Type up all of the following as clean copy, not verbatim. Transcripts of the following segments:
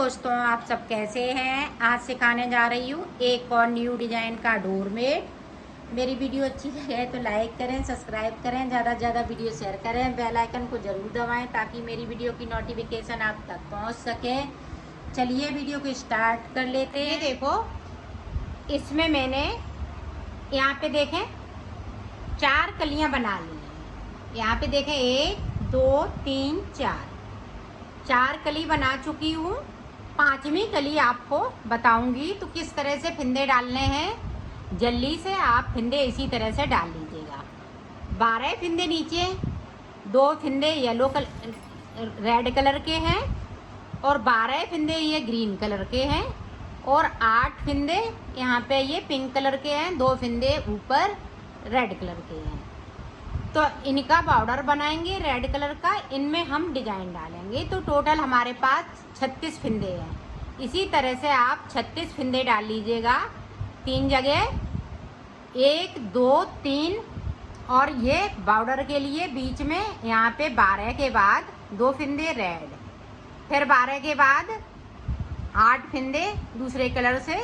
दोस्तों, आप सब कैसे हैं। आज सिखाने जा रही हूँ एक और न्यू डिज़ाइन का डोरमेट। मेरी वीडियो अच्छी लगे तो लाइक करें, सब्सक्राइब करें, ज़्यादा से ज़्यादा वीडियो शेयर करें, बेल आइकन को ज़रूर दबाएं ताकि मेरी वीडियो की नोटिफिकेशन आप तक पहुँच सके। चलिए वीडियो को स्टार्ट कर लेते हैं। ये देखो, इसमें मैंने यहाँ पे देखें 4 कलियाँ बना ली हैं। यहाँ पे देखें 1 2 3 4 कली बना चुकी हूँ। 5वीं कली आपको बताऊंगी तो किस तरह से फिंदे डालने हैं। जल्दी से आप फिंदे इसी तरह से डाल लीजिएगा। 12 फिंदे नीचे, 2 फिंदे येलो रेड कलर के हैं और 12 फिंदे ये ग्रीन कलर के हैं और 8 फिंदे यहाँ पे ये पिंक कलर के हैं, 2 फिंदे ऊपर रेड कलर के हैं। तो इनका बॉर्डर बनाएंगे रेड कलर का, इनमें हम डिजाइन डालेंगे। तो टोटल हमारे पास 36 फिंदे हैं। इसी तरह से आप 36 फिंदे डाल लीजिएगा 3 जगह, 1 2 3। और ये बॉर्डर के लिए बीच में यहाँ पे 12 के बाद 2 फिंदे रेड, फिर 12 के बाद 8 फिंदे दूसरे कलर से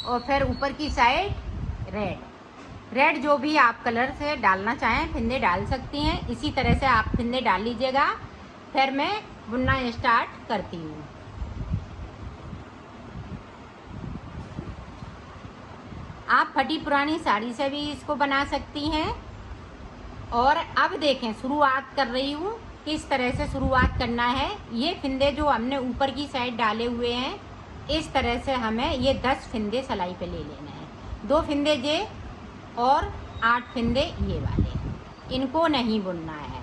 और फिर ऊपर की साइड रेड जो भी आप कलर से डालना चाहें फिंदे डाल सकती हैं। इसी तरह से आप फिंदे डाल लीजिएगा। फिर मैं बुनना स्टार्ट करती हूँ। आप फटी पुरानी साड़ी से भी इसको बना सकती हैं। और अब देखें, शुरुआत कर रही हूँ। किस तरह से शुरुआत करना है। ये फिंदे जो हमने ऊपर की साइड डाले हुए हैं, इस तरह से हमें ये 10 फिंदे सिलाई पे ले लेना है। 2 फिंदे ये और 8 फिंदे ये वाले, इनको नहीं बुनना है।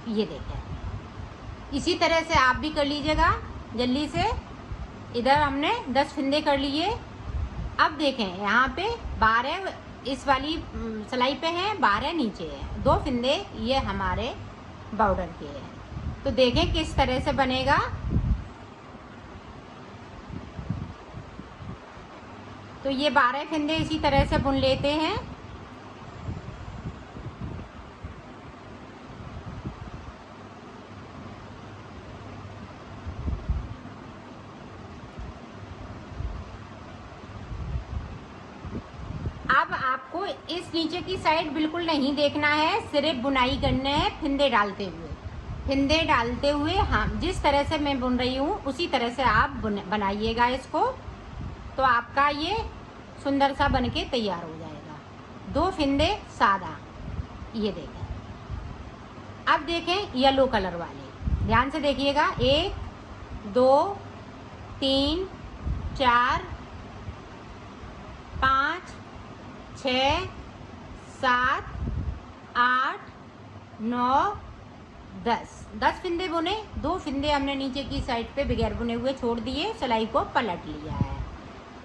ये देखें, इसी तरह से आप भी कर लीजिएगा जल्दी से। इधर हमने 10 फिंदे कर लिए। अब देखें, यहाँ पे 12 इस वाली सिलाई पे हैं, 12 नीचे है। 2 फिंदे ये हमारे बॉर्डर के हैं। तो देखें किस तरह से बनेगा। तो ये 12 फिंदे इसी तरह से बुन लेते हैं। अब आपको इस नीचे की साइड बिल्कुल नहीं देखना है, सिर्फ बुनाई करने हैं फिंदे डालते हुए। हाँ, जिस तरह से मैं बुन रही हूँ उसी तरह से आप बनाइएगा इसको। तो आपका ये सुंदर सा बनके तैयार हो जाएगा। 2 फिंदे सादा, ये देखें। अब देखें येलो कलर वाले, ध्यान से देखिएगा। 1 2 3 4 5 6 7 8 9 10 फिंदे बुने। 2 फिंदे हमने नीचे की साइड पे बगैर बुने हुए छोड़ दिए, सिलाई को पलट लिया है।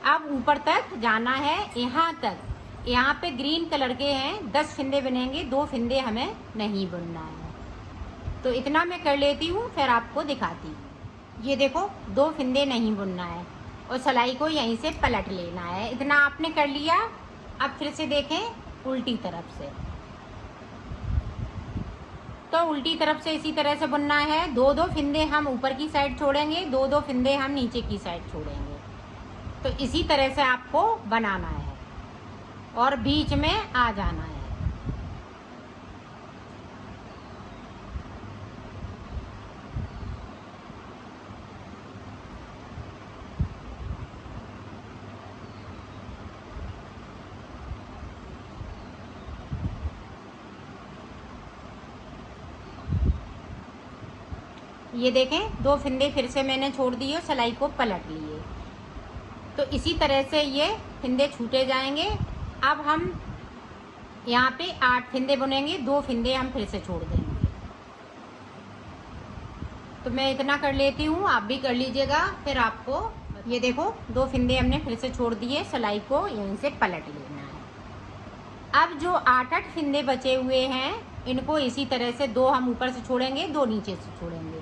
अब ऊपर तक जाना है, यहाँ तक। यहाँ पे ग्रीन कलर के हैं, 10 फिंदे बनेंगे, 2 फिंदे हमें नहीं बुनना है। तो इतना मैं कर लेती हूँ, फिर आपको दिखाती हूँ। ये देखो, 2 फिंदे नहीं बुनना है और सिलाई को यहीं से पलट लेना है। इतना आपने कर लिया। अब फिर से देखें उल्टी तरफ से। तो उल्टी तरफ से इसी तरह से बुनना है। 2 फिंदे हम ऊपर की साइड छोड़ेंगे, 2 फिंदे हम नीचे की साइड छोड़ेंगे। तो इसी तरह से आपको बनाना है और बीच में आ जाना है। ये देखें, 2 फिंदे फिर से मैंने छोड़ दिए और सिलाई को पलट लिए। तो इसी तरह से ये फिंदे छूटे जाएंगे। अब हम यहाँ पे 8 फिंदे बुनेंगे, 2 फिंदे हम फिर से छोड़ देंगे। तो मैं इतना कर लेती हूँ, आप भी कर लीजिएगा। फिर आपको ये देखो, 2 फिंदे हमने फिर से छोड़ दिए, सिलाई को यहीं से पलट लेना है। अब जो 8 फिंदे बचे हुए हैं, इनको इसी तरह से 2 हम ऊपर से छोड़ेंगे, 2 नीचे से छोड़ेंगे।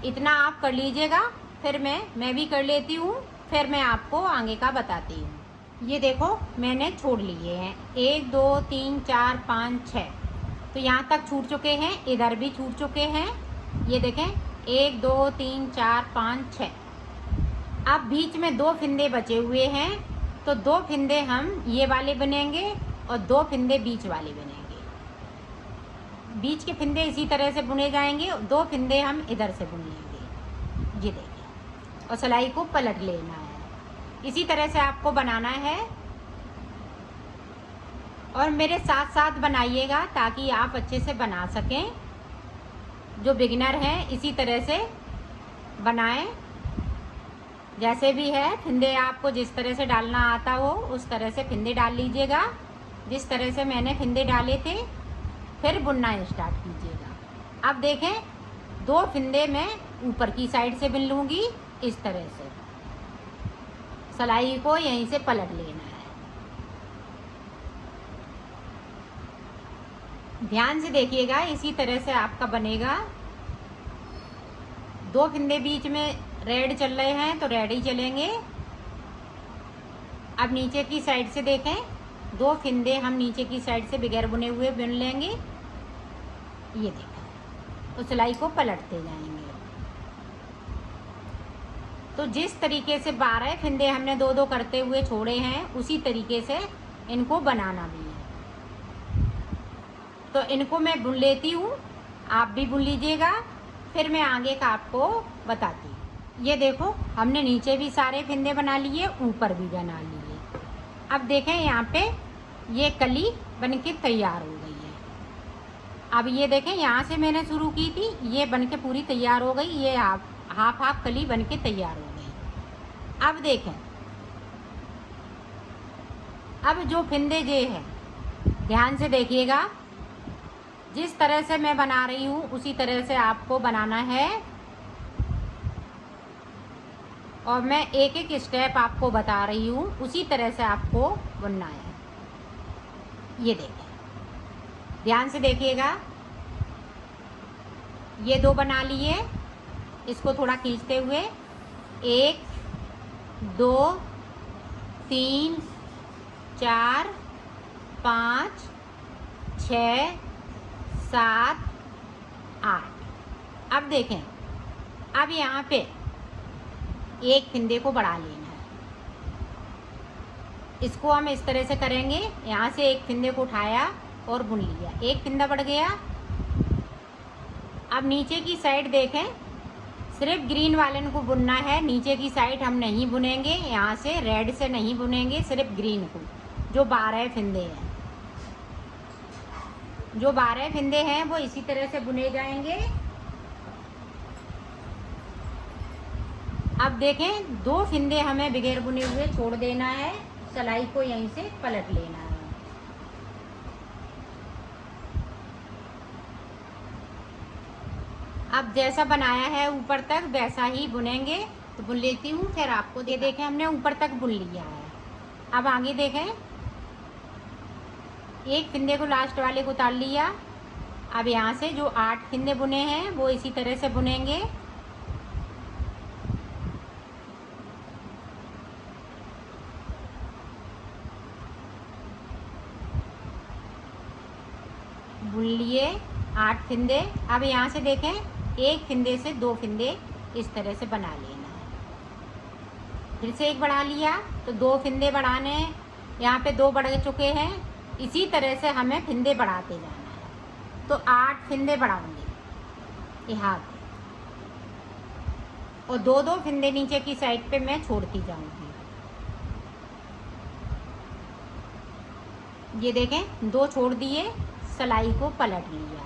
इतना आप कर लीजिएगा। फिर मैं भी कर लेती हूँ, फिर मैं आपको आगे का बताती हूँ। ये देखो, मैंने छोड़ लिए हैं 1 2 3 4 5 6। तो यहाँ तक छूट चुके हैं, इधर भी छूट चुके हैं। ये देखें 1 2 3 4 5 6। अब बीच में 2 फिंदे बचे हुए हैं, तो 2 फिंदे हम ये वाले बुनेंगे और 2 फिंदे बीच वाले बुनेंगे। बीच के फिंदे इसी तरह से बुने जाएंगे, 2 फिंदे हम इधर से बुन लेंगे, ये देखिए, और सिलाई को पलट लेना है। इसी तरह से आपको बनाना है और मेरे साथ साथ बनाइएगा ताकि आप अच्छे से बना सकें। जो बिगिनर हैं इसी तरह से बनाएं, जैसे भी है। फिंदे आपको जिस तरह से डालना आता हो उस तरह से फिंदे डाल लीजिएगा, जिस तरह से मैंने फिंदे डाले थे। फिर बुनना स्टार्ट कीजिएगा। अब देखें, 2 फिंदे मैं ऊपर की साइड से बुन लूँगी, इस तरह से सिलाई को यहीं से पलट लेना है। ध्यान से देखिएगा, इसी तरह से आपका बनेगा। 2 फिंदे बीच में रेड चल रहे हैं तो रेड ही चलेंगे। अब नीचे की साइड से देखें, 2 फिंदे हम नीचे की साइड से बगैर बुने हुए बुन लेंगे, ये देखें, तो सिलाई को पलटते जाएंगे। तो जिस तरीके से 12 फिंदे हमने 2-2 करते हुए छोड़े हैं उसी तरीके से इनको बनाना भी है। तो इनको मैं बुन लेती हूँ, आप भी बुन लीजिएगा, फिर मैं आगे का आपको बताती हूँ। ये देखो, हमने नीचे भी सारे फिंदे बना लिए, ऊपर भी बना लिए। अब देखें, यहाँ पे ये कली बनके तैयार हो गई है। अब ये देखें, यहाँ से मैंने शुरू की थी, ये बनके पूरी तैयार हो गई। ये हाफ कली बनके तैयार हो गई। अब देखें, अब जो फिंदे जे है, ध्यान से देखिएगा, जिस तरह से मैं बना रही हूँ उसी तरह से आपको बनाना है। और मैं एक एक स्टेप आपको बता रही हूँ, उसी तरह से आपको बुनना है। ये देखें, ध्यान से देखिएगा, ये 2 बना लिए, इसको थोड़ा खींचते हुए 1 2 3 4 5 6 7 8। अब देखें, अब यहाँ पे एक फिंदे को बढ़ा लेना है। इसको हम इस तरह से करेंगे, यहाँ से एक फिंदे को उठाया और बुन लिया, एक फिंदा बढ़ गया। अब नीचे की साइड देखें, सिर्फ ग्रीन वाले को बुनना है, नीचे की साइड हम नहीं बुनेंगे, यहाँ से रेड से नहीं बुनेंगे, सिर्फ ग्रीन को। जो 12 फिंदे हैं, जो 12 फिंदे हैं वो इसी तरह से बुने जाएंगे। अब देखें, 2 फिंदे हमें बगैर बुने हुए छोड़ देना है, सिलाई को यहीं से पलट लेना है। अब जैसा बनाया है ऊपर तक वैसा ही बुनेंगे, तो बुन लेती हूँ, फिर आपको दे। देखें, हमने ऊपर तक बुन लिया है। अब आगे देखें, एक फिंदे को लास्ट वाले को उतार लिया। अब यहाँ से जो 8 फिंदे बुने हैं वो इसी तरह से बुनेंगे। बुन लिए 8 फिंदे। अब यहाँ से देखें, एक फिंदे से 2 फिंदे इस तरह से बना लेना है। फिर से एक बढ़ा लिया, तो 2 फिंदे बढ़ाने, यहाँ पे 2 बढ़ चुके हैं। इसी तरह से हमें फिंदे बढ़ाते जाना है। तो 8 फिंदे बढ़ाऊंगी यहाँ पे, और 2-2 फिंदे नीचे की साइड पे मैं छोड़ती जाऊंगी। ये देखें, 2 छोड़ दिए, सिलाई को पलट लिया।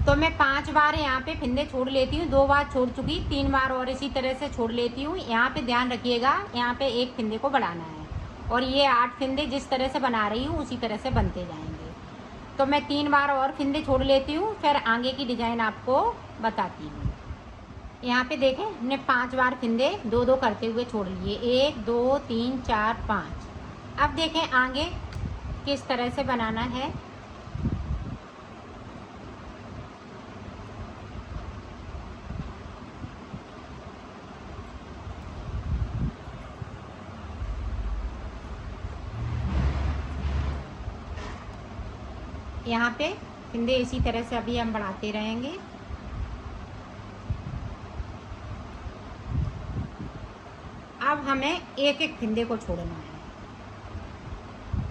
तो मैं 5 बार यहाँ पे फिंदे छोड़ लेती हूँ, 2 बार छोड़ चुकी, 3 बार और इसी तरह से छोड़ लेती हूँ। यहाँ पे ध्यान रखिएगा, यहाँ पे एक फिंदे को बढ़ाना है, और ये 8 फिंदे जिस तरह से बना रही हूँ उसी तरह से बनते जाएंगे। तो मैं 3 बार और फिंदे छोड़ लेती हूँ, फिर आगे की डिज़ाइन आपको बताती हूँ। यहाँ पे देखें, हमने 5 बार फिंदे 2-2 करते हुए छोड़ लिए, 1 2 3 4 5। अब देखें आगे किस तरह से बनाना है। यहाँ पे फिंदे इसी तरह से अभी हम बढ़ाते रहेंगे। अब हमें एक एक फिंदे को छोड़ना है।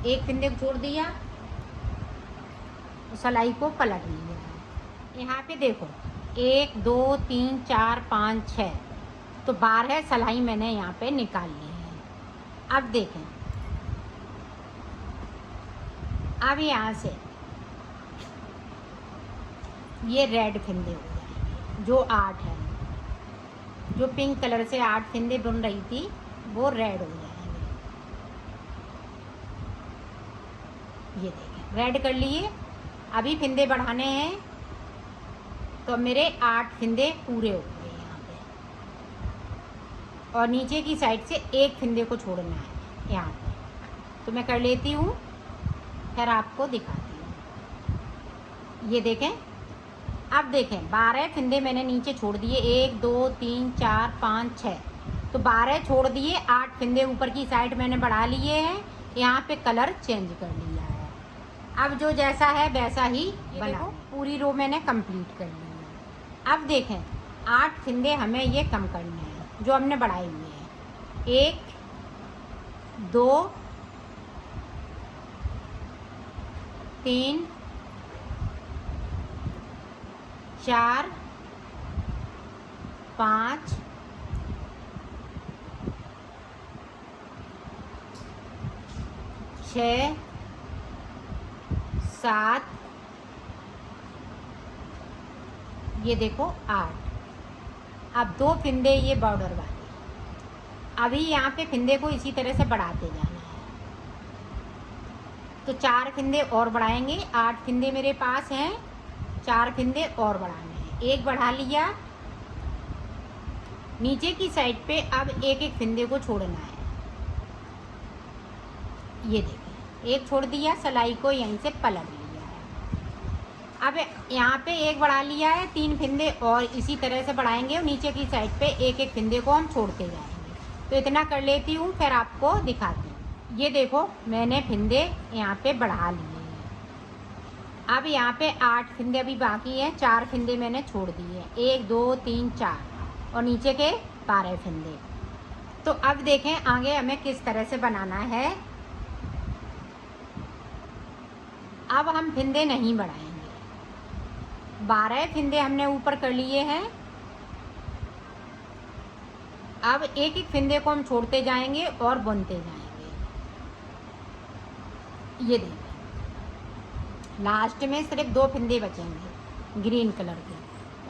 एक फिंदे को छोड़ दिया, सिलाई को पलट लिया है। यहाँ पे देखो 1 2 3 4 5 6, तो 12 सिलाई मैंने यहाँ पे निकाल ली है। अब देखें, अब यहाँ से ये रेड फिंदे हो जाएंगे, जो 8 है, जो पिंक कलर से 8 फिंदे बुन रही थी वो रेड हो जाएंगे। ये देखें रेड कर लिए। अभी फिंदे बढ़ाने हैं, तो मेरे 8 फिंदे पूरे हो गए यहाँ पे, और नीचे की साइड से एक फिंदे को छोड़ना है यहाँ पे। तो मैं कर लेती हूँ, फिर आपको दिखाती हूँ। ये देखें, अब देखें 12 फिंदे मैंने नीचे छोड़ दिए, 1 2 3 4 5 6, तो 12 छोड़ दिए, 8 फिंदे ऊपर की साइड मैंने बढ़ा लिए हैं। यहाँ पे कलर चेंज कर लिया है। अब जो जैसा है वैसा ही बना। पूरी रो मैंने कंप्लीट कर ली है। अब देखें 8 फिंदे हमें ये कम करने हैं जो हमने बढ़ाए हुए हैं। 1 2 3 4 5 6 7, ये देखो 8। अब 2 फिंदे ये बॉर्डर वाले। अभी यहाँ पे फिंदे को इसी तरह से बढ़ाते जाना है, तो 4 फिंदे और बढ़ाएंगे। 8 फिंदे मेरे पास हैं, 4 फिंदे और बढ़ाने हैं। एक बढ़ा लिया, नीचे की साइड पे अब एक एक फिंदे को छोड़ना है। ये देखिए एक छोड़ दिया, सिलाई को यहीं से पलट लिया है। अब यहाँ पे एक बढ़ा लिया है, 3 फिंदे और इसी तरह से बढ़ाएंगे, और नीचे की साइड पे एक एक फिंदे को हम छोड़ते जाएंगे। तो इतना कर लेती हूँ, फिर आपको दिखाती हूँ। ये देखो मैंने फिंदे यहाँ पे बढ़ा लिए हैं। अब यहाँ पे 8 फिंदे अभी बाकी हैं, 4 फिंदे मैंने छोड़ दिए हैं, 1 2 3 4, और नीचे के 12 फिंदे। तो अब देखें आगे हमें किस तरह से बनाना है। अब हम फिंदे नहीं बढ़ाएंगे, 12 फिंदे हमने ऊपर कर लिए हैं। अब एक एक फिंदे को हम छोड़ते जाएंगे और बुनते जाएंगे। ये देखिए लास्ट में सिर्फ 2 फिंदे बचेंगे ग्रीन कलर के,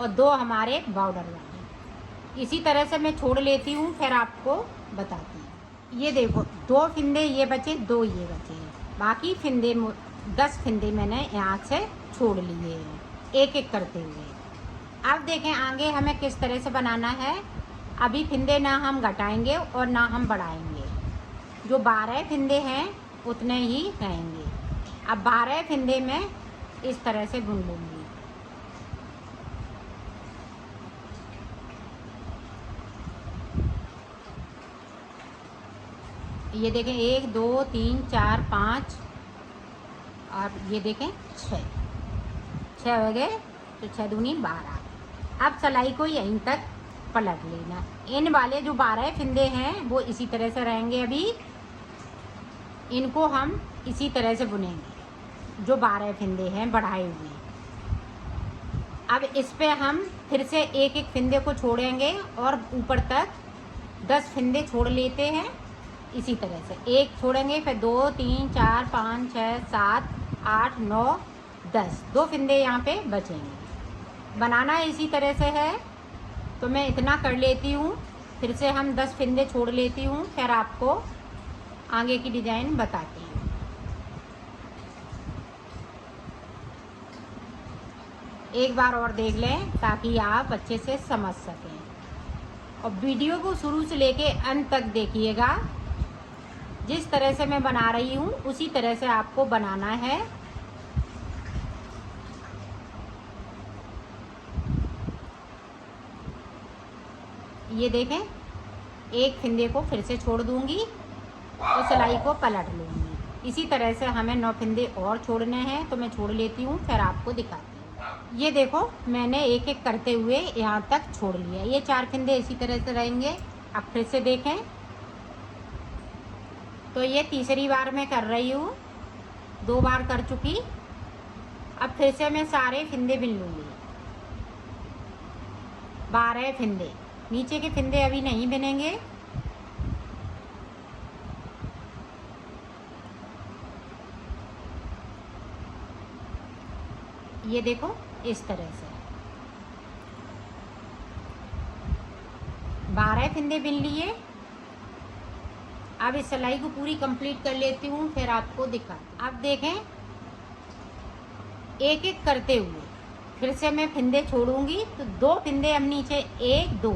और 2 हमारे बॉर्डर वाले। इसी तरह से मैं छोड़ लेती हूँ, फिर आपको बताती हूँ। ये देखो 2 फिंदे ये बचे, 2 ये बचे हैं, बाकी फिंदे 10 फिंदे मैंने यहाँ से छोड़ लिए हैं, एक एक करते हुए। अब देखें आगे हमें किस तरह से बनाना है। अभी फिंदे ना हम घटाएंगे और ना हम बढ़ाएंगे, जो 12 फिंदे हैं उतने ही रहेंगे। अब 12 फिंदे में इस तरह से बुन लूँगी। ये देखें 1 2 3 4 5, और ये देखें 6 हो गए, तो 6 दूनी 12। अब सिलाई को यहीं तक पलट लेना। इन वाले जो 12 फिंदे हैं वो इसी तरह से रहेंगे। अभी इनको हम इसी तरह से बुनेंगे, जो 12 फिंदे हैं बढ़ाए हुए। अब इस पे हम फिर से एक एक फिंदे को छोड़ेंगे और ऊपर तक 10 फिंदे छोड़ लेते हैं। इसी तरह से एक छोड़ेंगे, फिर 2 3 4 5 6 7 8 9 10, 2 फिंदे यहाँ पे बचेंगे। बनाना इसी तरह से है, तो मैं इतना कर लेती हूँ, फिर से हम 10 फिंदे छोड़ लेती हूँ, फिर आपको आगे की डिज़ाइन बताती हूँ। एक बार और देख लें ताकि आप अच्छे से समझ सकें, और वीडियो को शुरू से लेके अंत तक देखिएगा। जिस तरह से मैं बना रही हूँ उसी तरह से आपको बनाना है। ये देखें एक फिंदे को फिर से छोड़ दूंगी और सिलाई को पलट लूँगी। इसी तरह से हमें 9 फिंदे और छोड़ने हैं, तो मैं छोड़ लेती हूँ, फिर आपको दिखाती हूँ। ये देखो मैंने एक एक करते हुए यहाँ तक छोड़ लिया। ये 4 फिंदे इसी तरह से रहेंगे। अब फिर से देखें तो ये तीसरी बार मैं कर रही हूँ, 2 बार कर चुकी। अब फिर से मैं सारे फिंदे बिन लूँगी, 12 फिंदे। नीचे के फिंदे अभी नहीं बिनेंगे। ये देखो इस तरह से 12 फिंदे बिन लिए। अब इस सिलाई को पूरी कंप्लीट कर लेती हूँ, फिर आपको दिखाती हूँ। अब देखें, एक एक करते हुए फिर से मैं फिंदे छोड़ूंगी तो 2 फिंदे हम नीचे, 1 2।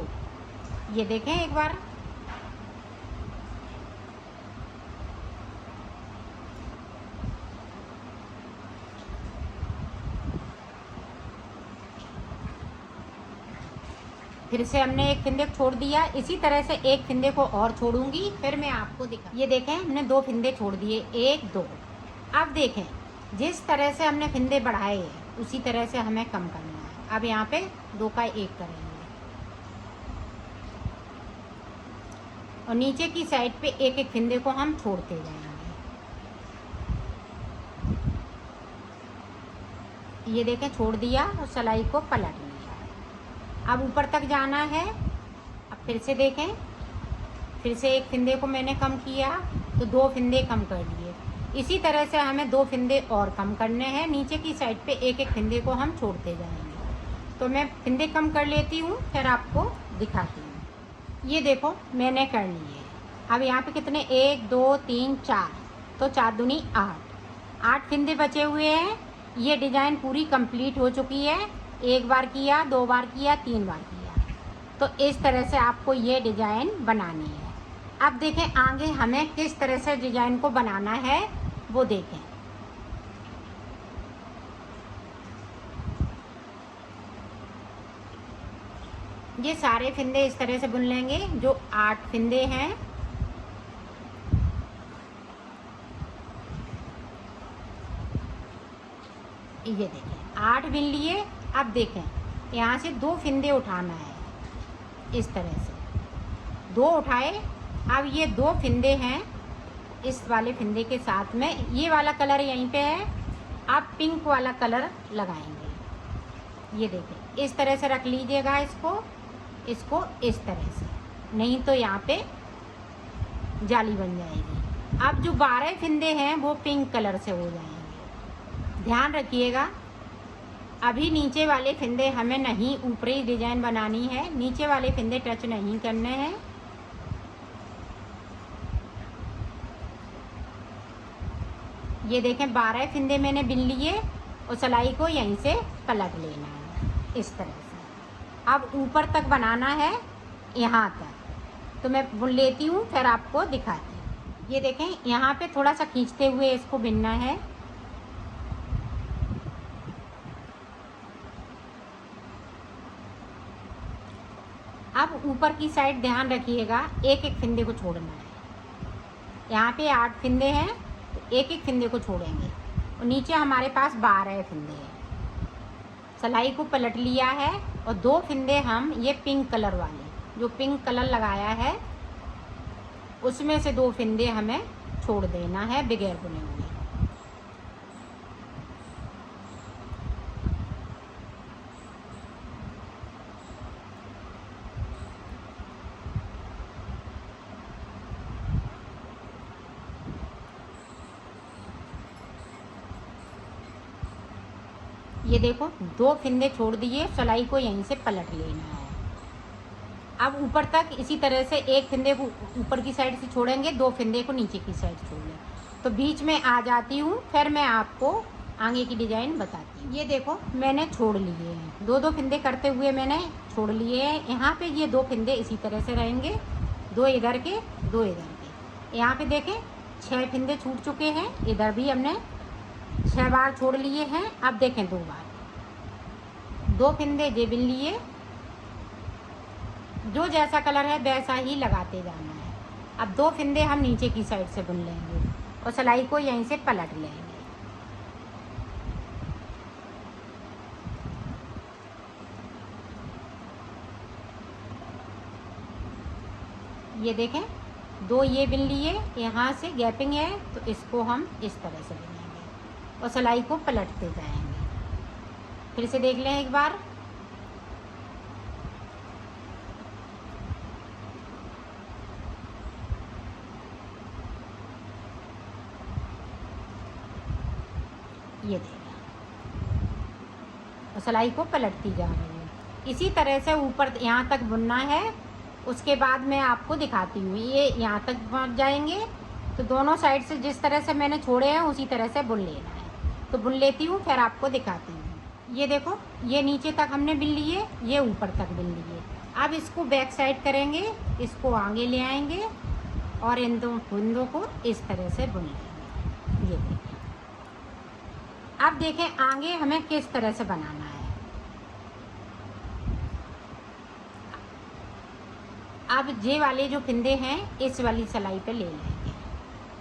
ये देखें एक बार, फिर से हमने एक फिंदे छोड़ दिया। इसी तरह से एक फिंदे को और छोड़ूंगी, फिर मैं आपको दिखा। ये देखें, हमने 2 फिंदे छोड़ दिए, 1 2। अब देखें, जिस तरह से हमने फिंदे बढ़ाए हैं उसी तरह से हमें कम करना है। अब यहाँ पे 2 का 1 करेंगे और नीचे की साइड पे एक एक फिंदे को हम छोड़ते जाएंगे। ये देखें, छोड़ दिया और सिलाई को पलट लिया। अब ऊपर तक जाना है। अब फिर से देखें, फिर से एक फिंदे को मैंने कम किया तो 2 फिंदे कम कर लिए। इसी तरह से हमें 2 फिंदे और कम करने हैं। नीचे की साइड पे एक एक फिंदे को हम छोड़ते जाएंगे। तो मैं फिंदे कम कर लेती हूँ, फिर आपको दिखाती हूँ। ये देखो मैंने कर लिए। अब यहाँ पे कितने, 1 2 3 4, तो 4 दूनी 8 फिंदे बचे हुए हैं। ये डिज़ाइन पूरी कंप्लीट हो चुकी है। 1 बार किया, 2 बार किया, 3 बार किया। तो इस तरह से आपको ये डिज़ाइन बनानी है। अब देखें आगे हमें किस तरह से डिज़ाइन को बनाना है वो देखें। ये सारे फिंदे इस तरह से बुन लेंगे, जो 8 फिंदे हैं। ये देखें 8 बिन लिए। अब देखें, यहाँ से 2 फिंदे उठाना है, इस तरह से 2 उठाए। अब ये 2 फिंदे हैं, इस वाले फिंदे के साथ में ये वाला कलर यहीं पे है। आप पिंक वाला कलर लगाएंगे। ये देखें, इस तरह से रख लीजिएगा इसको इस तरह से, नहीं तो यहाँ पे जाली बन जाएगी। अब जो 12 फिंदे हैं वो पिंक कलर से हो जाएंगे। ध्यान रखिएगा, अभी नीचे वाले फिंदे हमें नहीं, ऊपरी डिजाइन बनानी है, नीचे वाले फिंदे टच नहीं करने हैं। ये देखें 12 फिंदे मैंने बिन लिए और सिलाई को यहीं से पलट लेना है, इस तरह से। अब ऊपर तक बनाना है, यहाँ तक। तो मैं बुन लेती हूँ, फिर आपको दिखाती हूँ। ये देखें, यहाँ पे थोड़ा सा खींचते हुए इसको बिनना है। अब ऊपर की साइड ध्यान रखिएगा, एक एक फिंदे को छोड़ना है। यहाँ पे 8 फिंदे हैं, तो एक एक फिंदे को छोड़ेंगे। और नीचे हमारे पास 12 फिंदे हैं। सिलाई को पलट लिया है और 2 फिंदे हम ये पिंक कलर वाले, जो पिंक कलर लगाया है उसमें से 2 फिंदे हमें छोड़ देना है बगैर बुने हुए। ये देखो 2 फिंदे छोड़ दिए, सिलाई को यहीं से पलट लेना है। अब ऊपर तक इसी तरह से एक फिंदे को ऊपर की साइड से छोड़ेंगे, 2 फिंदे को नीचे की साइड छोड़ेंगे। तो बीच में आ जाती हूँ, फिर मैं आपको आगे की डिजाइन बताती हूँ। ये देखो मैंने छोड़ लिए हैं, 2 फिंदे करते हुए मैंने छोड़ लिए हैं। यहाँ पे ये 2 फिंदे इसी तरह से रहेंगे, 2 इधर के 2 इधर के। यहाँ पे देखें 6 फिंदे छूट चुके हैं, इधर भी हमने 6 बार छोड़ लिए हैं। अब देखें 2 बार, 2 फिंदे जे बिन लिए, जो जैसा कलर है वैसा ही लगाते जाना है। अब 2 फिंदे हम नीचे की साइड से बुन लेंगे और सिलाई को यहीं से पलट लेंगे। ये देखें 2 ये बिन लिए, यहाँ से गैपिंग है तो इसको हम इस तरह से बिनेंगे और सिलाई को पलटते जाएंगे। फिर से देख लें एक बार। ये देखें और सिलाई को पलटती जा रही है। इसी तरह से ऊपर यहाँ तक बुनना है। उसके बाद मैं आपको दिखाती हूँ। ये यहाँ तक पहुँच जाएंगे तो दोनों साइड से जिस तरह से मैंने छोड़े हैं उसी तरह से बुन लेना है। तो बुन लेती हूँ फिर आपको दिखाती हूँ। ये देखो, ये नीचे तक हमने बुन लिए, ये ऊपर तक बुन लिए। अब इसको बैक साइड करेंगे, इसको आगे ले आएंगे और इन दो बुंदों को इस तरह से बुन लेंगे। ये देखें। अब देखें आगे हमें किस तरह से बनाना है। अब ये वाले जो फिंदे हैं इस वाली सिलाई पे ले लेंगे,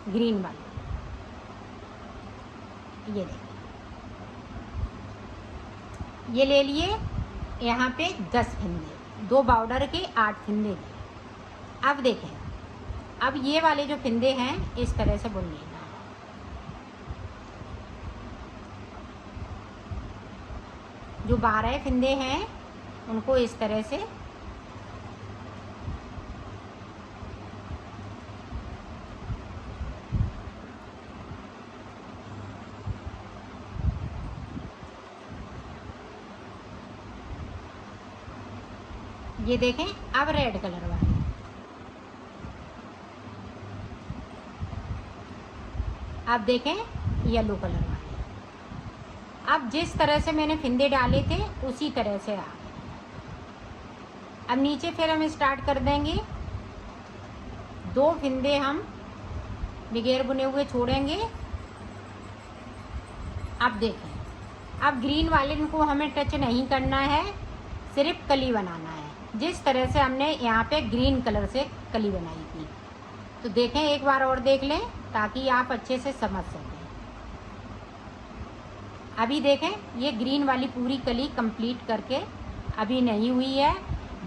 ग्रीन वाली। ये देखिए, ये ले लिए। यहाँ पे 10 फिंदे, 2 बॉर्डर के 8 फिंदे लिए। अब देखें, अब ये वाले जो फिंदे हैं इस तरह से बुन लेना है। जो 12 फिंदे हैं उनको इस तरह से ये देखें। अब रेड कलर वाले, अब देखें येलो कलर वाले। अब जिस तरह से मैंने फिंदे डाले थे उसी तरह से आ गए। अब नीचे फिर हम स्टार्ट कर देंगे। 2 फिंदे हम बगैर बुने हुए छोड़ेंगे। अब देखें, अब ग्रीन वाले को हमें टच नहीं करना है, सिर्फ कली बनाना है। जिस तरह से हमने यहाँ पे ग्रीन कलर से कली बनाई थी। तो देखें, एक बार और देख लें ताकि आप अच्छे से समझ सकें। अभी देखें, ये ग्रीन वाली पूरी कली कंप्लीट करके अभी नहीं हुई है।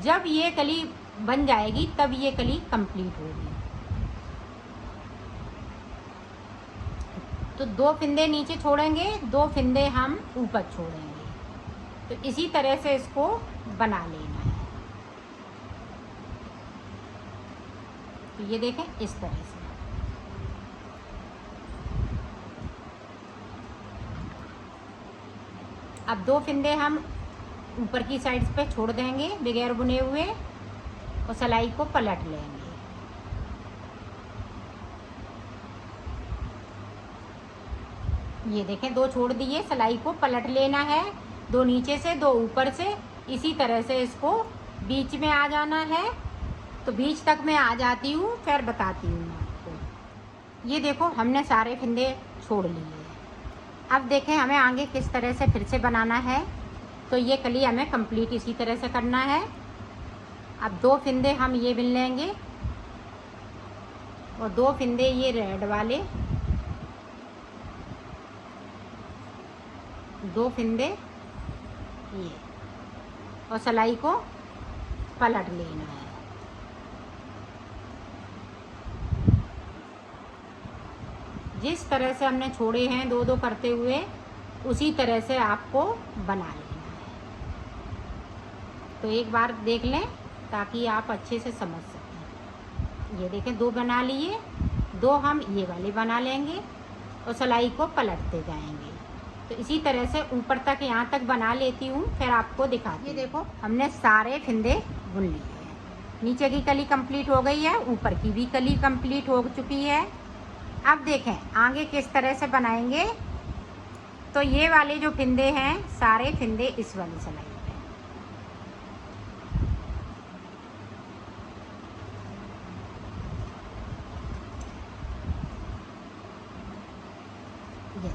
जब ये कली बन जाएगी तब ये कली कंप्लीट होगी। तो 2 फिंदे नीचे छोड़ेंगे, 2 फिंदे हम ऊपर छोड़ेंगे। तो इसी तरह से इसको बना लेना है। तो ये देखें इस तरह से। अब 2 फिंदे हम ऊपर की साइड पे छोड़ देंगे बगैर बुने हुए और सिलाई को पलट लेंगे। ये देखें, 2 छोड़ दिए, सिलाई को पलट लेना है। 2 नीचे से, 2 ऊपर से, इसी तरह से इसको बीच में आ जाना है। तो बीच तक मैं आ जाती हूँ, फिर बताती हूँ आपको। ये देखो, हमने सारे फिंदे छोड़ लिए हैं। अब देखें हमें आगे किस तरह से फिर से बनाना है। तो ये कली हमें कंप्लीट इसी तरह से करना है। अब 2 फिंदे हम ये बिन लेंगे और 2 फिंदे ये रेड वाले, 2 फिंदे ये, और सिलाई को पलट लेना है। जिस तरह से हमने छोड़े हैं 2-2 करते हुए, उसी तरह से आपको बना लेना है। तो एक बार देख लें ताकि आप अच्छे से समझ सकें। ये देखें, 2 बना लिए, 2 हम ये वाले बना लेंगे और सिलाई को पलटते जाएंगे। तो इसी तरह से ऊपर तक यहाँ तक बना लेती हूँ, फिर आपको दिखाती हूँ। ये देखो, हमने सारे फिंदे बुन लिए हैं। नीचे की कली कंप्लीट हो गई है, ऊपर की भी कली कंप्लीट हो चुकी है। अब देखें आगे किस तरह से बनाएंगे। तो ये वाले जो फिंदे हैं, सारे फिंदे इस वाली सिलाई पे। ये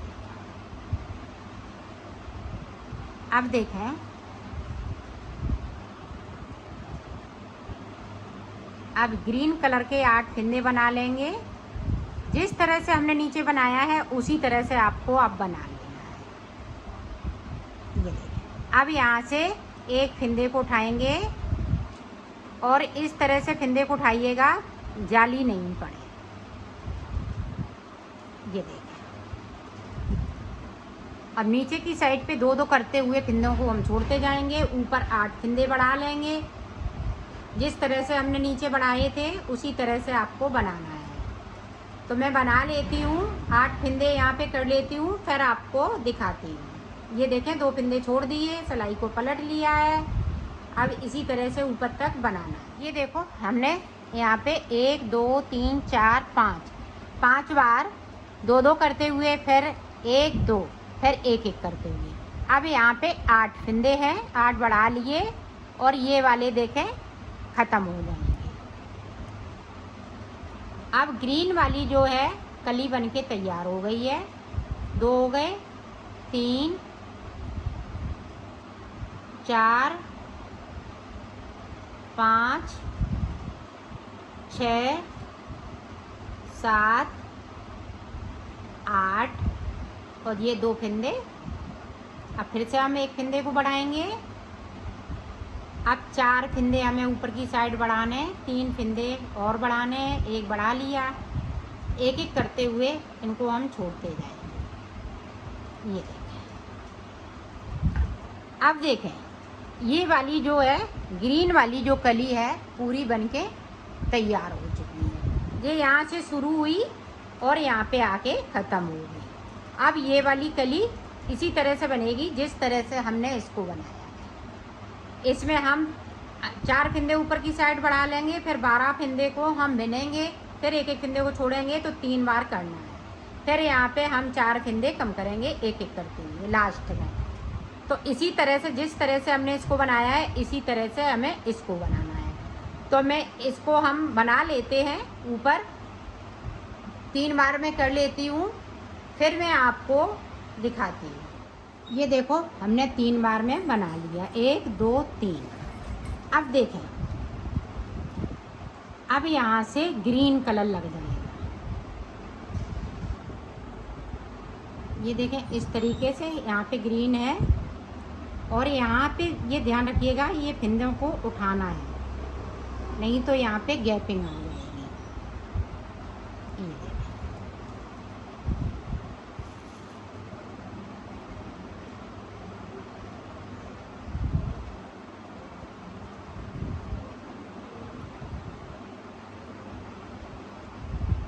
अब देखें, अब ग्रीन कलर के 8 फिंदे बना लेंगे। जिस तरह से हमने नीचे बनाया है उसी तरह से आपको अब बना लेना है। ये देखिए, अब यहाँ से एक फिंदे को उठाएंगे और इस तरह से फिंदे को उठाइएगा, जाली नहीं पड़े। ये देखें। अब नीचे की साइड पे 2-2 करते हुए फिंदों को हम छोड़ते जाएंगे। ऊपर 8 फिंदे बढ़ा लेंगे। जिस तरह से हमने नीचे बढ़ाए थे उसी तरह से आपको बनाना है। तो मैं बना लेती हूँ, 8 फिंदे यहाँ पे कर लेती हूँ, फिर आपको दिखाती हूँ। ये देखें 2 फिंदे छोड़ दिए, सिलाई को पलट लिया है। अब इसी तरह से ऊपर तक बनाना है। ये देखो हमने यहाँ पे 1 2 3 4 5 बार 2-2 करते हुए, फिर 1 2, फिर 1-1 करते हुए। अब यहाँ पे 8 फिंदे हैं, 8 बढ़ा लिए और ये वाले देखें ख़त्म हो जाएंगे। अब ग्रीन वाली जो है कली बनके तैयार हो गई है। 2 हो गए, 3 4 5 6 7 8 और ये 2 फिंदे। अब फिर से हम 1 फिंदे को बढ़ाएंगे। अब 4 फिंदे हमें ऊपर की साइड बढ़ाने, 3 फिंदे और बढ़ाने, 1 बढ़ा लिया। 1-1 करते हुए इनको हम छोड़ते जाएंगे। ये देखें। अब देखें ये वाली जो है ग्रीन वाली जो कली है पूरी बनके तैयार हो चुकी है। ये यहाँ से शुरू हुई और यहाँ पे आके ख़त्म हो गई। अब ये वाली कली इसी तरह से बनेगी जिस तरह से हमने इसको बनाया है। इसमें हम 4 फिंदे ऊपर की साइड बढ़ा लेंगे, फिर 12 फिंदे को हम बिनेंगे, फिर 1-1 फिंदे को छोड़ेंगे, तो 3 बार करना है। फिर यहाँ पे हम 4 फिंदे कम करेंगे 1-1 करते हुए लास्ट में। तो इसी तरह से जिस तरह से हमने इसको बनाया है इसी तरह से हमें इसको बनाना है। तो मैं इसको हम बना लेते हैं, ऊपर 3 बार में कर लेती हूँ, फिर मैं आपको दिखाती हूँ। ये देखो हमने 3 बार में बना लिया, 1 2 3। अब देखें, अब यहाँ से ग्रीन कलर लग जाएगा। ये देखें इस तरीके से यहाँ पे ग्रीन है और यहाँ पे ये ध्यान रखिएगा ये फिंदों को उठाना है, नहीं तो यहाँ पे गैपिंग आ जाएगी। ये देखें।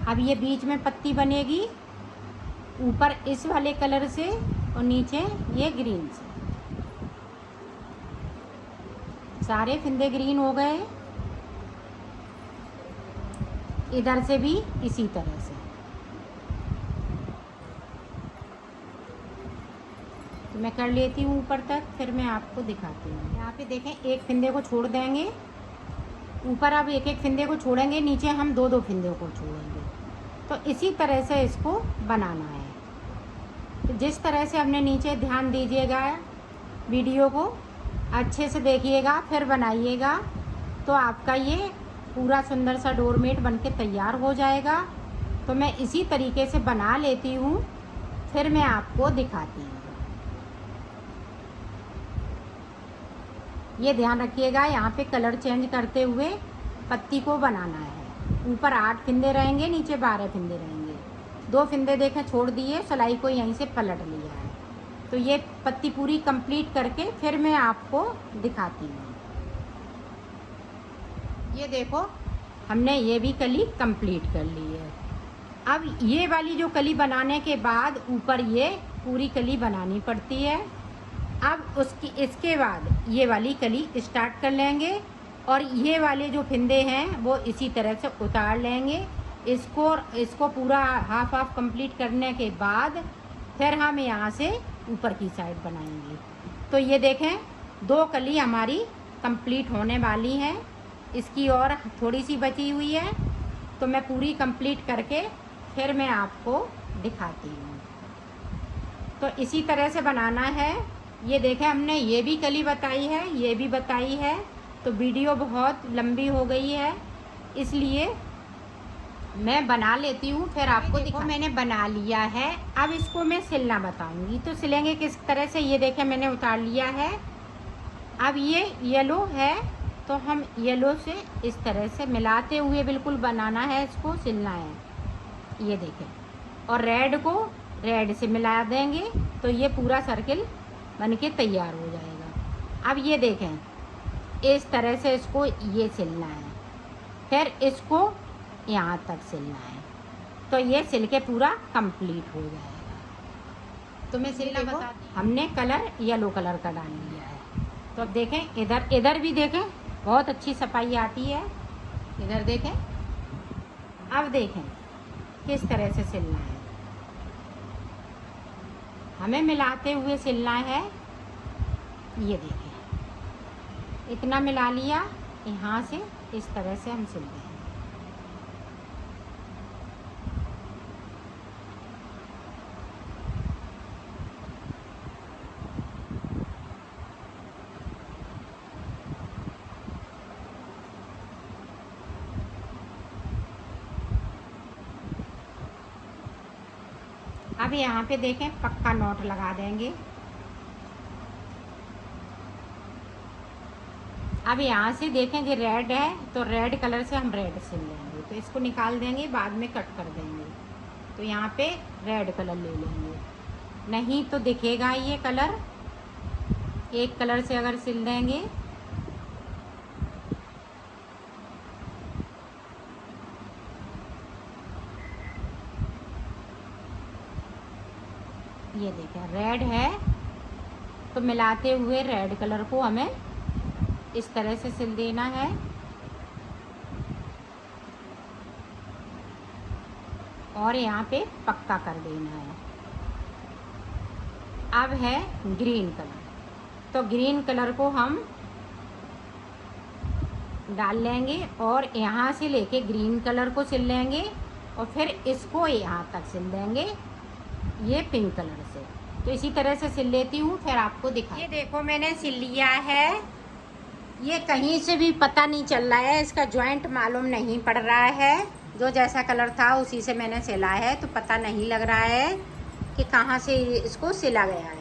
अब ये बीच में पत्ती बनेगी, ऊपर इस वाले कलर से और नीचे ये ग्रीन से। सारे फिंदे ग्रीन हो गए, इधर से भी इसी तरह से। तो मैं कर लेती हूँ ऊपर तक, फिर मैं आपको दिखाती हूँ। यहाँ पे देखें 1 फिंदे को छोड़ देंगे, ऊपर अब 1-1 फिंदे को छोड़ेंगे, नीचे हम 2-2 फिंदे को छोड़ेंगे। तो इसी तरह से इसको बनाना है। तो जिस तरह से हमने नीचे, ध्यान दीजिएगा, वीडियो को अच्छे से देखिएगा फिर बनाइएगा, तो आपका ये पूरा सुंदर सा डोरमेट बनके तैयार हो जाएगा। तो मैं इसी तरीके से बना लेती हूँ, फिर मैं आपको दिखाती हूँ। ये ध्यान रखिएगा, यहाँ पे कलर चेंज करते हुए पत्ती को बनाना है। ऊपर 8 फिंदे रहेंगे, नीचे 12 फिंदे रहेंगे। 2 फिंदे देखें छोड़ दिए, सिलाई को यहीं से पलट लिया है। तो ये पत्ती पूरी कंप्लीट करके फिर मैं आपको दिखाती हूँ। ये देखो हमने ये भी कली कंप्लीट कर ली है। अब ये वाली जो कली बनाने के बाद ऊपर ये पूरी कली बनानी पड़ती है। अब इसके बाद ये वाली कली स्टार्ट कर लेंगे और ये वाले जो फिंदे हैं वो इसी तरह से उतार लेंगे। इसको पूरा हाफ कंप्लीट करने के बाद फिर हम यहाँ से ऊपर की साइड बनाएंगे। तो ये देखें 2 कली हमारी कंप्लीट होने वाली हैं, इसकी और थोड़ी सी बची हुई है। तो मैं पूरी कंप्लीट करके फिर मैं आपको दिखाती हूँ। तो इसी तरह से बनाना है। ये देखें हमने ये भी कली बताई है, ये भी बताई है। तो वीडियो बहुत लंबी हो गई है, इसलिए मैं बना लेती हूँ फिर आपको दिखा। मैंने बना लिया है, अब इसको मैं सिलना बताऊंगी। तो सिलेंगे किस तरह से, ये देखें मैंने उतार लिया है। अब ये येलो है तो हम येलो से इस तरह से मिलाते हुए बिल्कुल बनाना है, इसको सिलना है, ये देखें। और रेड को रेड से मिला देंगे तो ये पूरा सर्किल बनके तैयार हो जाएगा। अब ये देखें, इस तरह से इसको ये सिलना है, फिर इसको यहाँ तक सिलना है, तो ये सिल के पूरा कंप्लीट हो जाएगा। तो मैं सिलना बता, हमने कलर येलो कलर का डाल लिया है। तो अब देखें, इधर भी देखें, बहुत अच्छी सफाई आती है, इधर देखें। अब देखें किस तरह से सिलना है, हमें मिलाते हुए सिलना है। ये देखें, इतना मिला लिया, यहाँ से इस तरह से हम सिल दें। अब यहाँ पे देखें, पक्का नॉट लगा देंगे। अब यहाँ से देखें, जो रेड है तो रेड कलर से हम रेड सिल लेंगे, तो इसको निकाल देंगे, बाद में कट कर देंगे। तो यहाँ पे रेड कलर ले लेंगे, नहीं तो दिखेगा ये कलर। एक कलर से अगर सिल देंगे, ये देखें रेड है तो मिलाते हुए रेड कलर को हमें इस तरह से सिल देना है। और यहाँ पे पक्का कर देना है। अब है ग्रीन कलर, तो ग्रीन कलर को हम डाल लेंगे और यहाँ से लेके ग्रीन कलर को सिल लेंगे और फिर इसको यहाँ तक सिल देंगे, ये पिंक कलर से। तो इसी तरह से सिल लेती हूँ, फिर आपको दिखा। ये देखो मैंने सिल लिया है, ये कहीं से भी पता नहीं चल रहा है, इसका जॉइंट मालूम नहीं पड़ रहा है। जो जैसा कलर था उसी से मैंने सिला है, तो पता नहीं लग रहा है कि कहाँ से इसको सिला गया है।